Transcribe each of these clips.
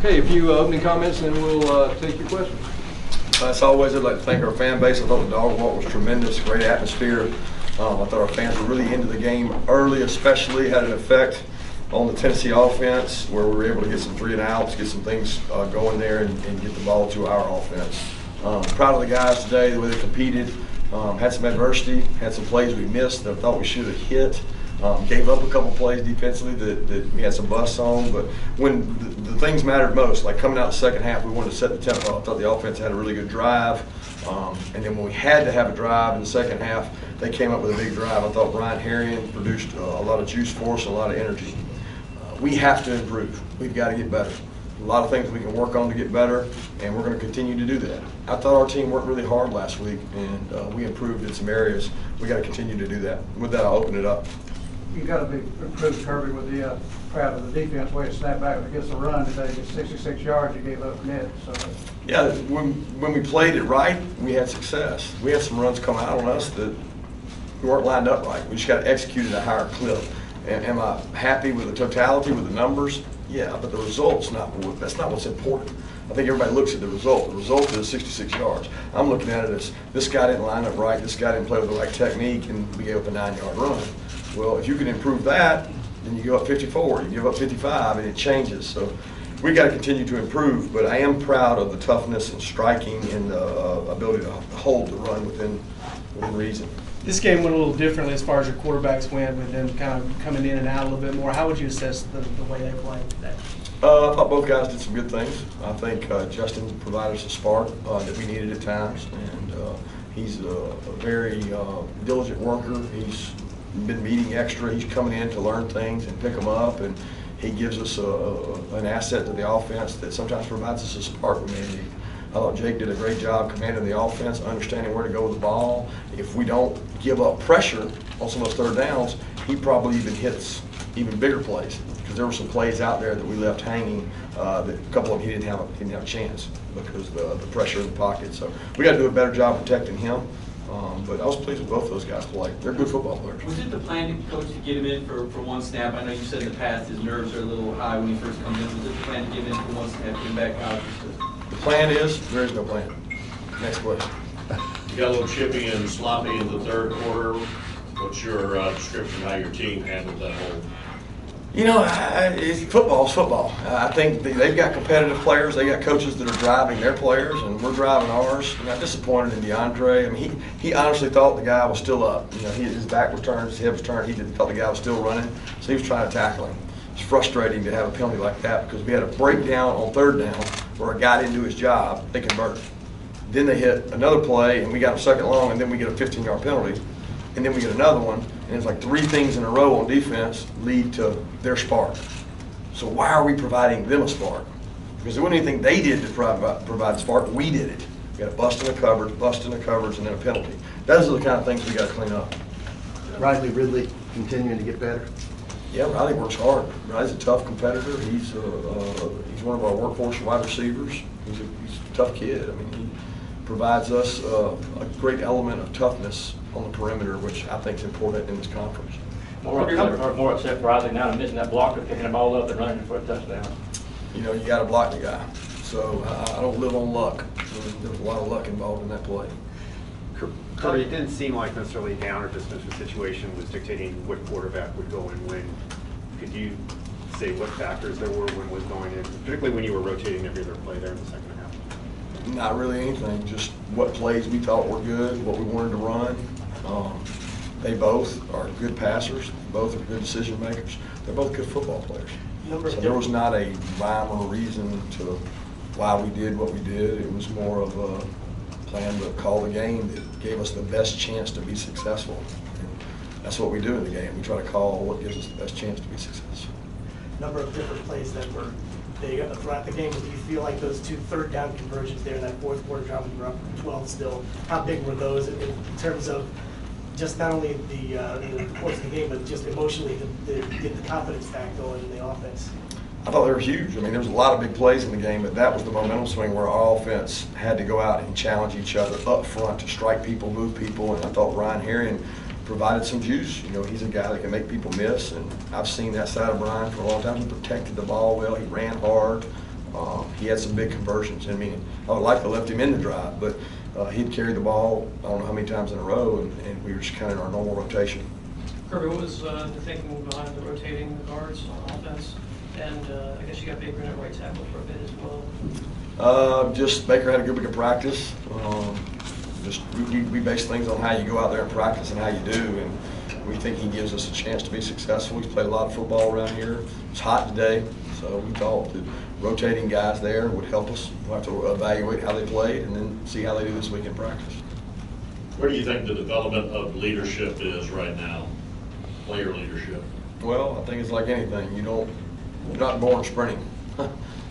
Okay, a few opening comments, and then we'll take your questions. As always, I'd like to thank our fan base. I thought the dog walk was tremendous, great atmosphere. I thought our fans were really into the game early, especially had an effect on the Tennessee offense, where we were able to get some 3 and outs, get some things going there, and get the ball to our offense. Proud of the guys today, the way they competed. Had some adversity, had some plays we missed that I thought we should have hit. Gave up a couple plays defensively that we had some busts on, but when the things mattered most, like coming out the second half, we wanted to set the tempo. I thought the offense had a really good drive, and then when we had to have a drive in the second half, they came up with a big drive. I thought Brian Herrion produced a lot of juice for us, a lot of energy. We have to improve. We've got to get better. A lot of things we can work on to get better, and we're going to continue to do that. I thought our team worked really hard last week, and we improved in some areas. We got to continue to do that. With that, I'll open it up. You got to be improved, Kirby, with the proud of the defense way to snap back against the run today. Just 66 yards you gave up net. So yeah, when we played it right, we had success. We had some runs come out on us that we weren't lined up right. We just got to execute at a higher clip. And am I happy with the totality, with the numbers? Yeah, but the result's that's not what's important. I think everybody looks at the result. The result is 66 yards. I'm looking at it as this guy didn't line up right, this guy didn't play with the right technique, and we gave up a 9-yard run. Well, if you can improve that, then you give up 54, you give up 55, and it changes. So we got to continue to improve, but I am proud of the toughness and striking and the ability to hold the run within reason. This game went a little differently as far as your quarterbacks went, with them kind of coming in and out a little bit more. How would you assess the way they played today? I thought both guys did some good things. I think Justin provided us a spark that we needed at times, and he's a very diligent worker. He's been meeting extra. He's coming in to learn things and pick them up, and he gives us an asset to the offense that sometimes provides us a spark we may need. I thought Jake did a great job commanding the offense, understanding where to go with the ball. If we don't give up pressure on some of those third downs, he probably even hits even bigger plays, because there were some plays out there that we left hanging that a couple of them he didn't have a chance because of the pressure in the pocket. So we got to do a better job protecting him. But I was pleased with both those guys play. They're good football players. Was it the plan, Coach, to get him in for one snap? I know you said in the past his nerves are a little high when he first comes in. Was it the plan to get him in for one snap, get him back out? The plan is, there is no plan. Next question. You got a little chippy and sloppy in the third quarter. What's your description of how your team handled that whole? You know, football's football. I think they've got competitive players. They got coaches that are driving their players, and we're driving ours. I'm not disappointed in DeAndre. I mean, he honestly thought the guy was still up. You know, his back was turned, his hip was turned. He thought the guy was still running, so he was trying to tackle him. It's frustrating to have a penalty like that, because we had a breakdown on third down where a guy didn't do his job. They converted. Then they hit another play, and we got him second long, and then we get a 15-yard penalty. And then we get another one, and it's like 3 things in a row on defense lead to their spark. So why are we providing them a spark? Because there wasn't anything they did to provide a spark. We did it. We got a bust in the coverage, and then a penalty. Those are the kind of things we got to clean up. Riley Ridley continuing to get better. Yeah, Riley works hard. Riley's a tough competitor. He's one of our workhorse wide receivers. He's a tough kid. I mean, he provides us a great element of toughness on the perimeter, which I think is important in this conference. More upset for Riley now than missing that blocker, picking the ball up and running for a touchdown. You know, you got to block the guy. So I don't live on luck. There was a lot of luck involved in that play. Kirby, it didn't seem like necessarily a down or dismissal situation was dictating what quarterback would go and when. Could you say what factors there were when was going in, particularly when you were rotating every other play there in the second half? Not really anything, just what plays we thought were good, what we wanted to run. They both are good passers. Both are good decision makers. They're both good football players. So there was not a rhyme or reason to why we did what we did. It was more of a plan to call the game that gave us the best chance to be successful. And that's what we do in the game. We try to call what gives us the best chance to be successful. Number of different plays that were big throughout the game. Do you feel like those 2 third down conversions there in that fourth quarter drive when you were up 12 still, how big were those in terms of just not only the course of the game, but just emotionally to get the confidence back going in the offense? I thought they were huge. I mean, there was a lot of big plays in the game, but that was the momentum swing where our offense had to go out and challenge each other up front to strike people, move people, and I thought Brian Herrion provided some juice. You know, he's a guy that can make people miss, and I've seen that side of Brian for a long time. He protected the ball well. He ran hard. He had some big conversions. I mean, I would like to left him in the drive, but he'd carried the ball I don't know how many times in a row, and we were just kind of in our normal rotation. Kirby, what was the thinking behind the rotating the guards on offense? And I guess you got Baker in at right tackle for a bit as well. Just Baker had a good week of practice. We base things on how you go out there and practice and how you do, and we think he gives us a chance to be successful. He's played a lot of football around here. It's hot today, so we thought that rotating guys there would help us. We'll have to evaluate how they played and then see how they do this week in practice. Where do you think the development of leadership is right now, player leadership? Well, I think it's like anything. You're not born sprinting.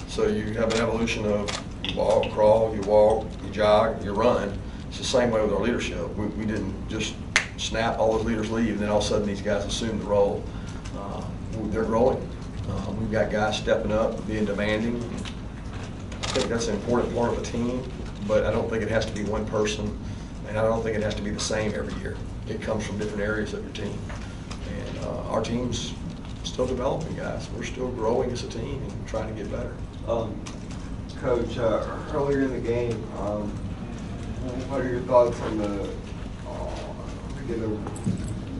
So you have an evolution of you walk, crawl, you walk, you jog, you run. It's the same way with our leadership. We didn't just snap, all those leaders leave, and then all of a sudden these guys assume the role. They're growing. We've got guys stepping up, being demanding. I think that's an important part of a team, but I don't think it has to be one person, and I don't think it has to be the same every year. It comes from different areas of your team. And our team's still developing, guys. We're still growing as a team and trying to get better. Coach, earlier in the game, what are your thoughts on the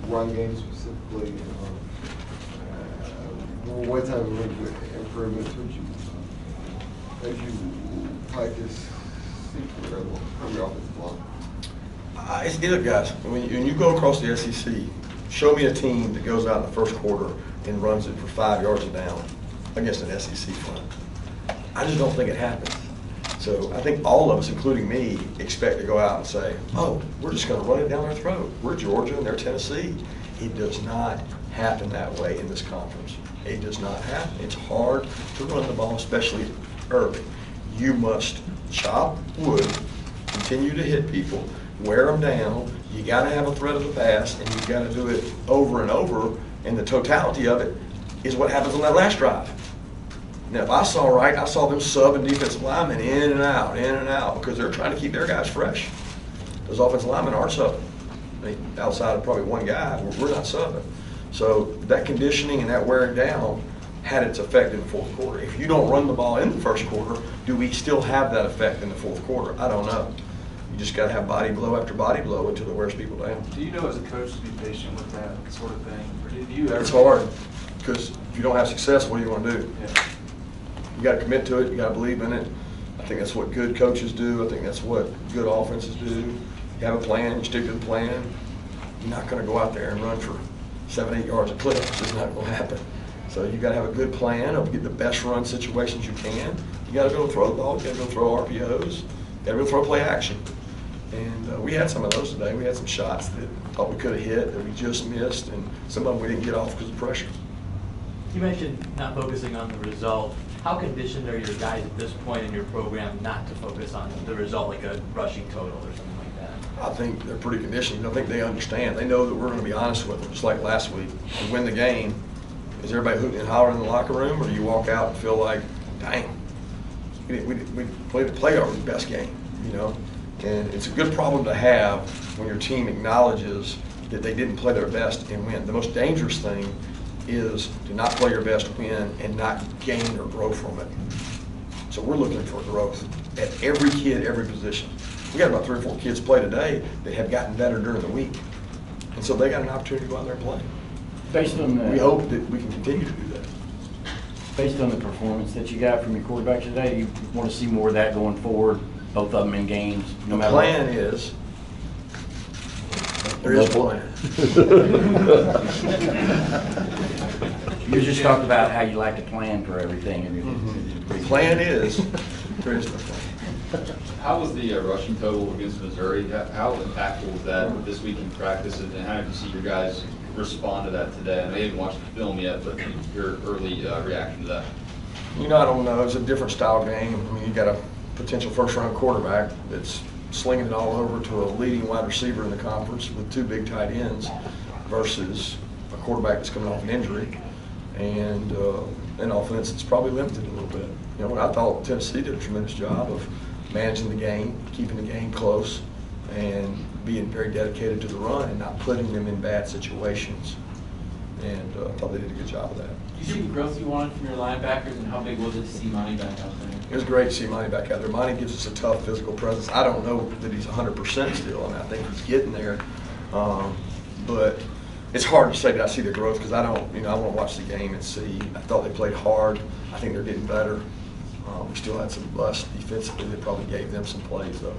run game specifically? What type of improvements would you, as you practice, seek from your offensive line? It's good, guys. When you go across the SEC, show me a team that goes out in the first quarter and runs it for 5 yards a down against an SEC front. I just don't think it happens. So I think all of us, including me, expect to go out and say, oh, we're just going to run it down their throat. We're Georgia and they're Tennessee. It does not happen that way in this conference. It does not happen. It's hard to run the ball, especially early. You must chop wood, continue to hit people, wear them down. You got to have a threat of the pass, and you've got to do it over and over, and the totality of it is what happens on that last drive. Now, if I saw right, I saw them subbing defensive linemen in and out, because they're trying to keep their guys fresh. Those offensive linemen aren't subbing. I mean, outside of probably one guy, we're not subbing. So that conditioning and that wearing down had its effect in the fourth quarter. If you don't run the ball in the first quarter, do we still have that effect in the fourth quarter? I don't know. You just got to have body blow after body blow until it wears people down. Do you know as a coach to be patient with that sort of thing? Or did you ever? It's hard, because if you don't have success, what do you want to do? Yeah. You got to commit to it. You got to believe in it. I think that's what good coaches do. I think that's what good offenses do. You have a plan. You stick to the plan. You're not going to go out there and run for 7-8 yards a clip. It's just not going to happen. So you got to have a good plan of get the best run situations you can. You got to go throw the ball. You got to go throw RPOs. You got to go throw play action. And we had some of those today. We had some shots that thought we could have hit that we just missed, and some of them we didn't get off because of pressure. You mentioned not focusing on the result. How conditioned are your guys at this point in your program not to focus on the result, like a rushing total or something like that? I think they're pretty conditioned. I think they understand. They know that we're going to be honest with them, just like last week. To win the game, is everybody hooting and hollering in the locker room, or do you walk out and feel like, dang, we played our best game, you know? And it's a good problem to have when your team acknowledges that they didn't play their best and win. The most dangerous thing is to not play your best win and not gain or grow from it. So we're looking for growth at every kid, every position. We got about 3 or 4 kids play today that have gotten better during the week. And so they got an opportunity to go out there and play. Based on we hope that we can continue to do that. Based on the performance that you got from your quarterback today, do you want to see more of that going forward, both of them in games? No matter. The plan is, there is a plan. You just talked about how you like to plan for everything. The plan is, there is no plan. How was the rushing total against Missouri? How impactful was that this week in practice, and how did you see your guys respond to that today? I know you haven't watched the film yet, but your early reaction to that. You know, I don't know. It's a different style game. I mean, you got a potential first-round quarterback that's slinging it all over to a leading wide receiver in the conference with 2 big tight ends versus a quarterback that's coming off an injury and an offense that's probably limited a little bit. You know, I thought Tennessee did a tremendous job of managing the game, keeping the game close, and being very dedicated to the run and not putting them in bad situations. and I thought they did a good job of that. Did you see the growth you wanted from your linebackers, and how big was it to see Monty back out there? It was great to see Monty back out there. Monty gives us a tough physical presence. I don't know that he's 100% still, and I think he's getting there. But it's hard to say that I see the growth because I don't, I want to watch the game and see. I thought they played hard. I think they're getting better. We still had some busts defensively that probably gave them some plays, though.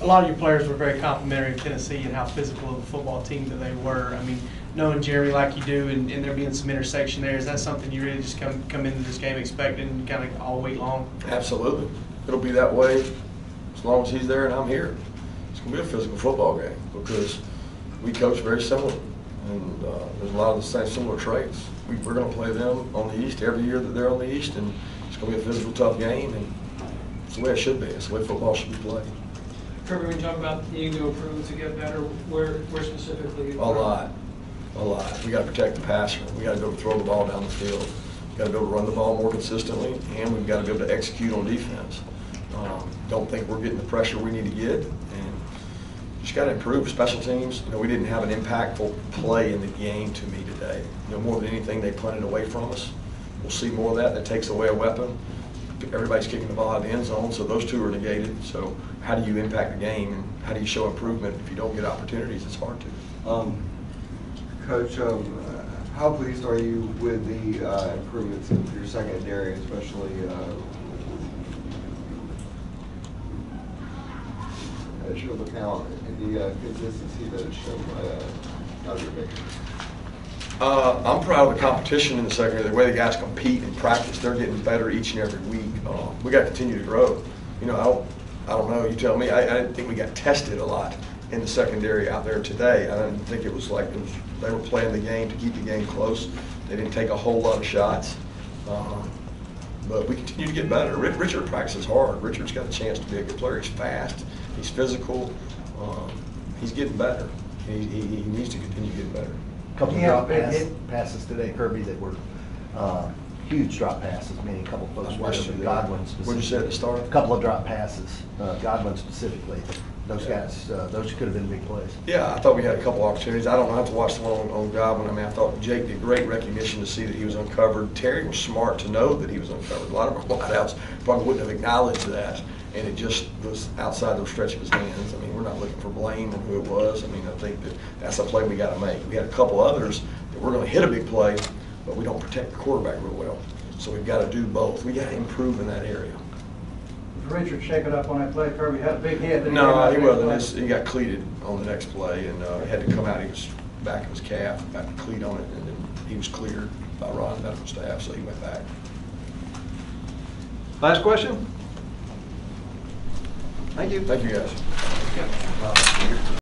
A lot of your players were very complimentary of Tennessee and how physical of a football team that they were. I mean, knowing Jeremy like you do and there being some intersection there, is that something you really just come into this game expecting kind of all week long? Absolutely. It'll be that way as long as he's there and I'm here. It's going to be a physical football game because we coach very similar. And there's a lot of the same similar traits. We're going to play them on the East every year that they're on the East, and it's going to be a physical, tough game, and it's the way it should be. It's the way football should be played. Kirby, when you talk about needing to improve to get better, where specifically? A lot. We got to protect the passer. We got to be able to throw the ball down the field. We got to be able to run the ball more consistently, and we've got to be able to execute on defense. Don't think we're getting the pressure we need to get, and just got to improve special teams. We didn't have an impactful play in the game to me today. More than anything, they punted away from us. We'll see more of that. That takes away a weapon. Everybody's kicking the ball out of the end zone, so those two are negated. So how do you impact the game, and how do you show improvement if you don't get opportunities? It's hard to. Coach, how pleased are you with the improvements in your secondary, especially show the talent and the consistency that is shown by your Baker? I'm proud of the competition in the secondary, the way the guys compete and practice. They're getting better each and every week. We got to continue to grow. I don't know. You tell me. I didn't think we got tested a lot in the secondary out there today. I didn't think it was like they were playing the game to keep the game close. They didn't take a whole lot of shots. But we continue to get better. Richard practices hard. Richard's got a chance to be a good player. He's fast. He's physical. He's getting better. He needs to continue getting better. A couple of drop passes today, Kirby, that were huge drop passes, meaning a couple of folks wide open. Godwin specifically. What did you say at the start? A couple of drop passes, Godwin specifically. Those guys, those could have been big plays. Yeah, I thought we had a couple opportunities. I don't have to watch the one on Godwin. I thought Jake did great recognition to see that he was uncovered. Terry was smart to know that he was uncovered. A lot of our wideouts probably wouldn't have acknowledged that, and it just was outside the stretch of his hands. We're not looking for blame on who it was. I think that's a play we got to make. We had a couple others that we're going to hit a big play, but we don't protect the quarterback real well. So we've got to do both. We got to improve in that area. Was Richard shaking up on that play? Kirby had a big hit. No, he wasn't. He got cleated on the next play, and he had to come out. He was back of his calf, got the cleat on it, and then he was cleared by Ron medical staff, so he went back. Last question? Thank you. Thank you, guys.